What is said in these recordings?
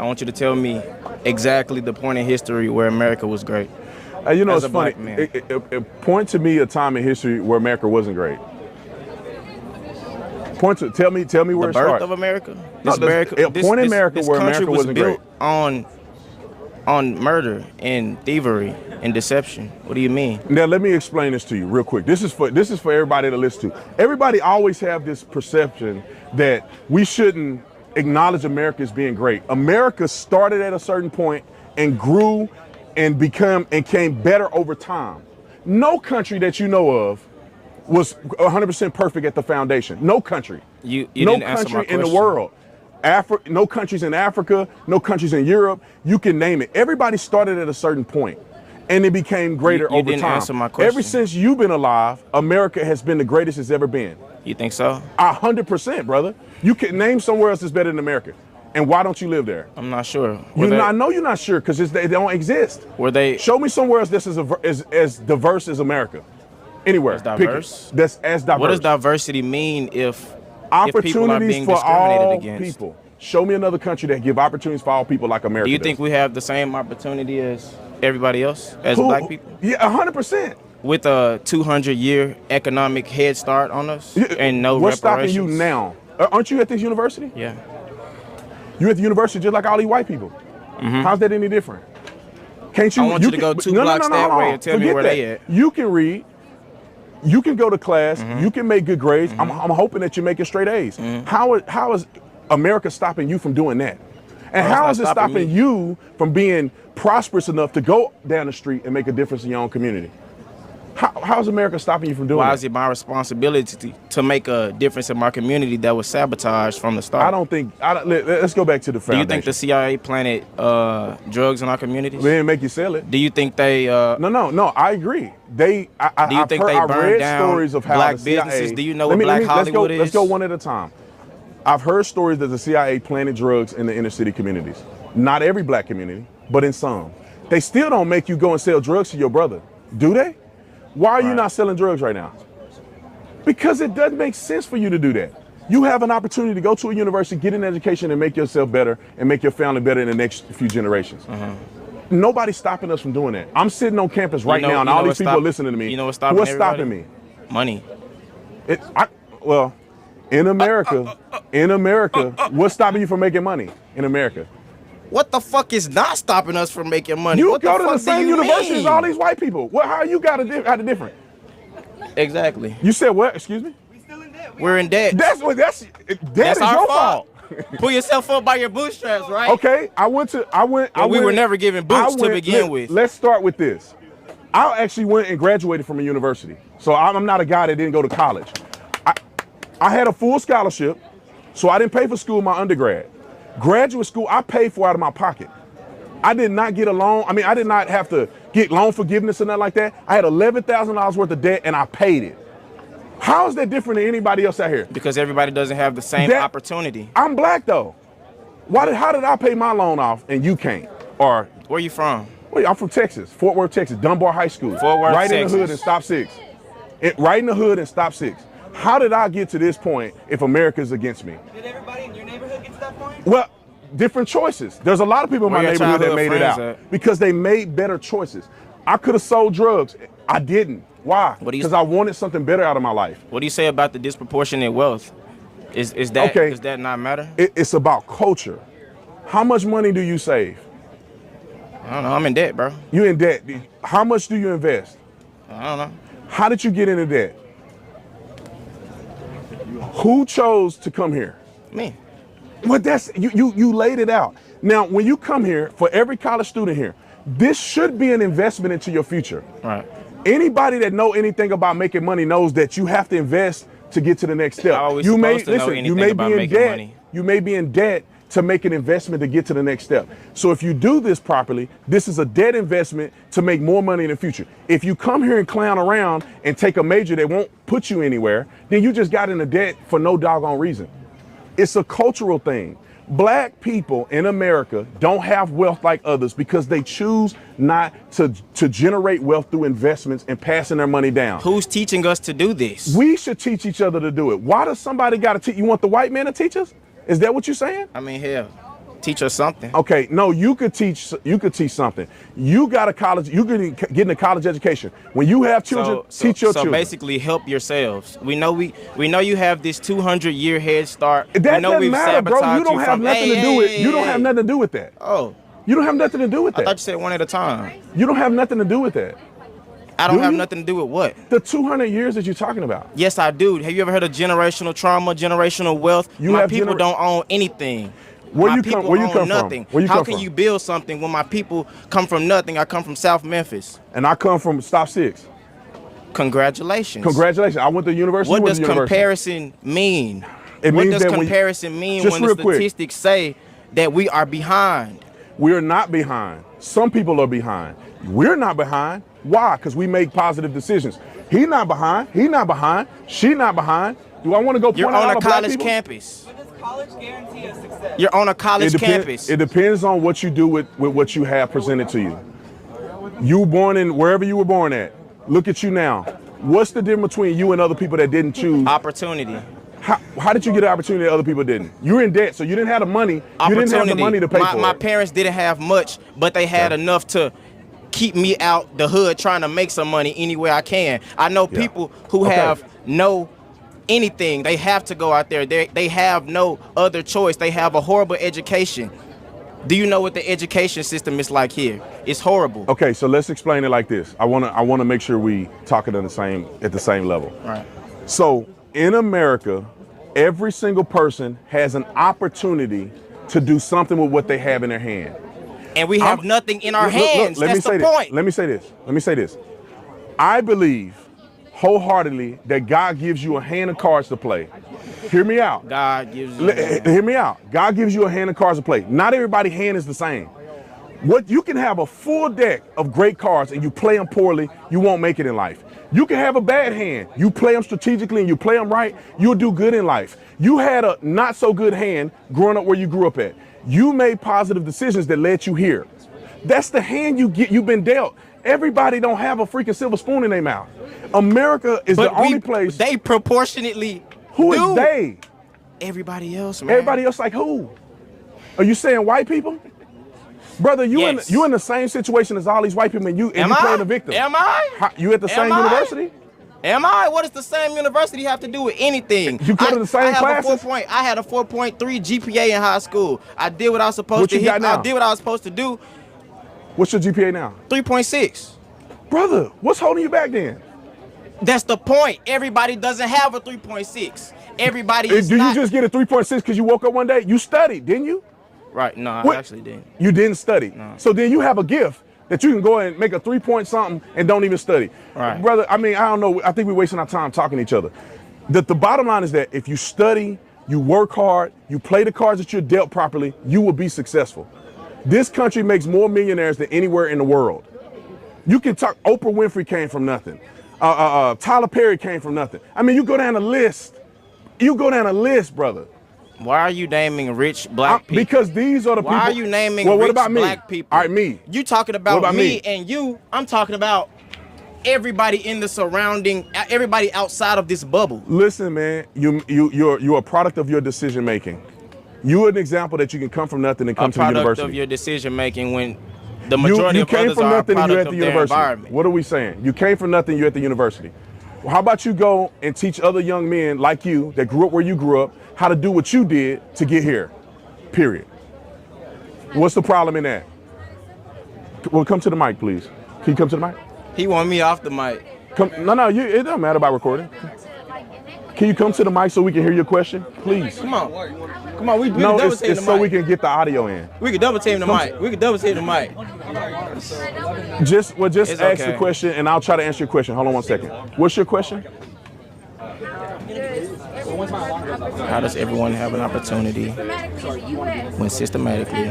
I want you to tell me exactly the point in history where America was great. You know, As it's a funny. black man. Point to me a time in history where America wasn't great. Tell me where The it birth started. of America. No, point in America where America wasn't great. On murder and thievery and deception. What do you mean? Now let me explain this to you real quick. This is for everybody to listen to. Everybody always have this perception that we shouldn't acknowledge America as being great. America started at a certain point and grew and came better over time. No country that you know of was 100% perfect at the foundation. No country. You no didn't answer my country in the question. world. No countries in Africa, no countries in Europe. You can name it. Everybody started at a certain point, and it became greater You over didn't time. answer my question. Ever since you've been alive, America has been the greatest it's ever been. You think so? 100%, brother. You can name somewhere else that's better than America. And why don't you live there? I'm not sure. I know you're not sure because they don't exist. Show me somewhere else that's as diverse as America. Anywhere. As diverse? That's as diverse. What does diversity mean if people are being for discriminated all against? people? Show me another country that give opportunities for all people like America. Do you does. think we have the same opportunity as everybody else, as black people? Yeah, 100%. With a 200-year economic head start on us and no What's reparations? stopping you now? Aren't you at this university? Yeah. You at the university just like all these white people. How's that any different? Can't you? I want you to go two blocks that way and tell me where they at. You can read. You can go to class. You can make good grades. I'm hoping that you're making straight A's. How is America stopping you from doing that? And how is it stopping you from being prosperous enough to go down the street and make a difference in your own community? How is America stopping you from doing that? Why is it my responsibility to make a difference in my community that was sabotaged from the start? Let's go back to the foundation. Do you think the CIA planted drugs in our communities? They didn't make you sell it. Do you think they? No. I agree. Do you think they burned down stories of how black the CIA, businesses? Do you know what Black Hollywood is? Let's go one at a time. I've heard stories that the CIA planted drugs in the inner city communities. Not every black community, but in some. They still don't make you go and sell drugs to your brother, do they? Why are you not selling drugs right now? Because it doesn't make sense for you to do that. You have an opportunity to go to a university, get an education, and make yourself better and make your family better in the next few generations. Nobody's stopping us from doing that. I'm sitting on campus right now, and all these people are listening to me. You know what's stopping What's stopping me? Money. In America, what's stopping you from making money in America? What the fuck is not stopping us from making money? You what go the to the fuck same do you university mean? as all these white people. How you got it different? Exactly. You said what? Excuse me? We're in debt. That's our your fault. Pull yourself up by your bootstraps, right? Okay, we were never given boots to begin with. Let's start with this. I actually went and graduated from a university. So I'm not a guy that didn't go to college. I had a full scholarship, so I didn't pay for school in my undergrad. Graduate school, I paid for out of my pocket. I did not get a loan. I mean, I did not have to get loan forgiveness or nothing like that. I had $11,000 worth of debt and I paid it. How is that different than anybody else out here? Because everybody doesn't have the same opportunity. I'm black though. How did I pay my loan off and you can't? Or where you from? Well, I'm from Texas, Fort Worth, Texas, Dunbar High School. Fort Worth, right Texas. in the hood and stop 6. Right in the hood and stop 6. How did I get to this point if America's against me? Did everybody in your neighborhood get to that point? Well, different choices. There's a lot of people in my neighborhood that made it out because they made better choices. I could have sold drugs. I didn't. Why? Because I wanted something better out of my life. What do you say about the disproportionate wealth? Does that not matter? It's about culture. How much money do you save? I don't know. I'm in debt, bro. You in debt. How much do you invest? I don't know. How did you get into debt? Who chose to come here? Me. Well, you laid it out. Now, when you come here, for every college student here, this should be an investment into your future. Right. Anybody that know anything about making money knows that you have to invest to get to the next step. You may be in debt to make an investment to get to the next step. So if you do this properly, this is a debt investment to make more money in the future. If you come here and clown around and take a major that won't put you anywhere, then you just got into debt for no doggone reason. It's a cultural thing. Black people in America don't have wealth like others because they choose not to generate wealth through investments and passing their money down. Who's teaching us to do this? We should teach each other to do it. Why does somebody got to teach? You want the white man to teach us? Is that what you're saying? I mean, hell, Teach us something. Okay, no, you could teach something. You got a college, you could get in a college education. When you have children, teach your so children. basically help yourselves. We know you have this 200-year head start. That we know doesn't matter, bro. You don't have nothing to do with you don't have nothing to do with that. Oh. You don't have nothing to do with I that. thought you said one at a time. You don't have nothing to do with that. I don't have nothing to do with what? The 200 years that you're talking about. Yes, I do. Have you ever heard of generational trauma, generational wealth? My people don't own anything. Where you come nothing. from? How can you build something when my people come from nothing? I come from South Memphis. And I come from Stop 6. Congratulations. Congratulations. I went to university. What does comparison mean? What does comparison mean when the statistics say that we are behind? We are not behind. Some people are behind. We're not behind. Why? Because we make positive decisions. He not behind. He not behind. She not behind. Do I want to go point out on a college people? campus. But does college guarantee us success? You're on a college campus. It depends on what you do with what you have presented to you. You were born in wherever you were born at. Look at you now. What's the difference between you and other people that didn't choose? Opportunity. How did you get an opportunity that other people didn't? You were in debt, so you didn't have the money. You didn't have the money to pay for it. My parents didn't have much, but they had enough to keep me out the hood trying to make some money any way I can. I know people who have no anything. They have to go out there. They have no other choice. They have a horrible education. Do you know what the education system is like here? It's horrible. Okay, so let's explain it like this. I wanna make sure we talk it at the same level. All right. So in America, every single person has an opportunity to do something with what they have in their hand. And we have nothing in our hands. That's the point. Let me say this. I believe wholeheartedly that God gives you a hand of cards to play. Hear me out. God gives you Hear me out. God gives you a hand of cards to play. Not everybody's hand is the same. What you can have a full deck of great cards and you play them poorly, you won't make it in life. You can have a bad hand. You play them strategically and you play them right, you'll do good in life. You had a not so good hand growing up where you grew up at. You made positive decisions that led you here. That's the hand you've been dealt. Everybody don't have a freaking silver spoon in their mouth. America is the only place. They proportionately Who do. is they? Everybody else, man. Everybody else like who? Are you saying white people? Brother, you in the same situation as all these white people and you playing the victim. Am I? You at the same university? Am I? What does the same university have to do with anything? You go to the same classes? I had a 4.3 GPA in high school. I did what I was supposed to hit. I did what I was supposed to do. What's your GPA now? 3.6. Brother, what's holding you back then? That's the point. Everybody doesn't have a 3.6. Everybody is not. Did you just get a 3.6 because you woke up one day? You studied, didn't you? Right. No, I actually didn't. You didn't study. No. So then you have a gift that you can go and make a 3-point something and don't even study. Right. Brother, I mean, I don't know. I think we're wasting our time talking to each other. The bottom line is that if you study, you work hard, you play the cards that you're dealt properly, you will be successful. This country makes more millionaires than anywhere in the world. You can talk, Oprah Winfrey came from nothing. Tyler Perry came from nothing. I mean, you go down the list. You go down the list, brother. Why are you naming rich black people? Because these are the people. Why are you naming what rich about me? black people? All right, me. You talking about me and you. I'm talking about everybody in the surrounding, everybody outside of this bubble. Listen, man, you're a product of your decision making. You're an example that you can come from nothing and come to the university. A product of your decision making when the majority of others are a product of their environment. What are we saying? You came from nothing, you're at the university. Well, how about you go and teach other young men like you that grew up where you grew up how to do what you did to get here, period. What's the problem in that? Well, come to the mic, please. Can you come to the mic? He want me off the mic. No, it doesn't matter about recording. Can you come to the mic so we can hear your question, please? Come on, we no, double team the mic. So we can get the audio in. We can double team the mic. Just ask the question, and I'll try to answer your question. Hold on 1 second. What's your question? How does everyone have an opportunity when systematically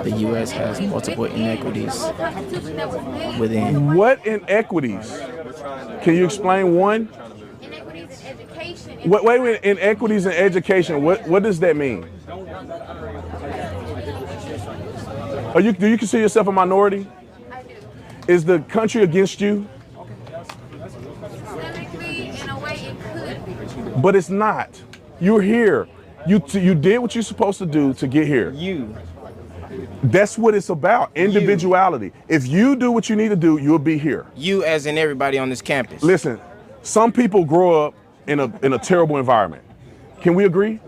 the U.S. has multiple inequities within? What inequities? Can you explain one? Inequities in education. Wait, inequities in education. What does that mean? Do you consider yourself a minority? I do. Is the country against you? Systemically, in a way, it could be. But it's not. You're here. You did what you're supposed to do to get here. That's what it's about, individuality. If you do what you need to do, you'll be here. You as in everybody on this campus. Listen, some people grow up in a terrible environment. Can we agree?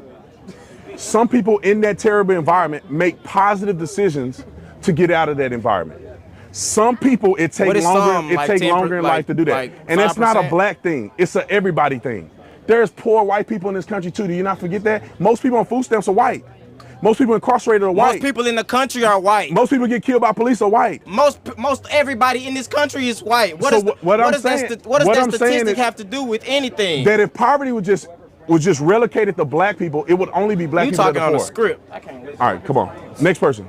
Some people in that terrible environment make positive decisions to get out of that environment. Some people, it takes longer in life to do that. Like and that's not a 5%? black thing. It's a everybody thing. There's poor white people in this country too. Do you not forget that? Most people on food stamps are white. Most people incarcerated are white. Most people in the country are white. Most people get killed by police are white. Most everybody in this country is white. What So does what I'm does saying- that, what does what that I'm saying statistic is have to do with anything? That if poverty was just relegated to black people, it would only be black You people that talking are on a poor. script. I can't listen. All right, come on. Next person.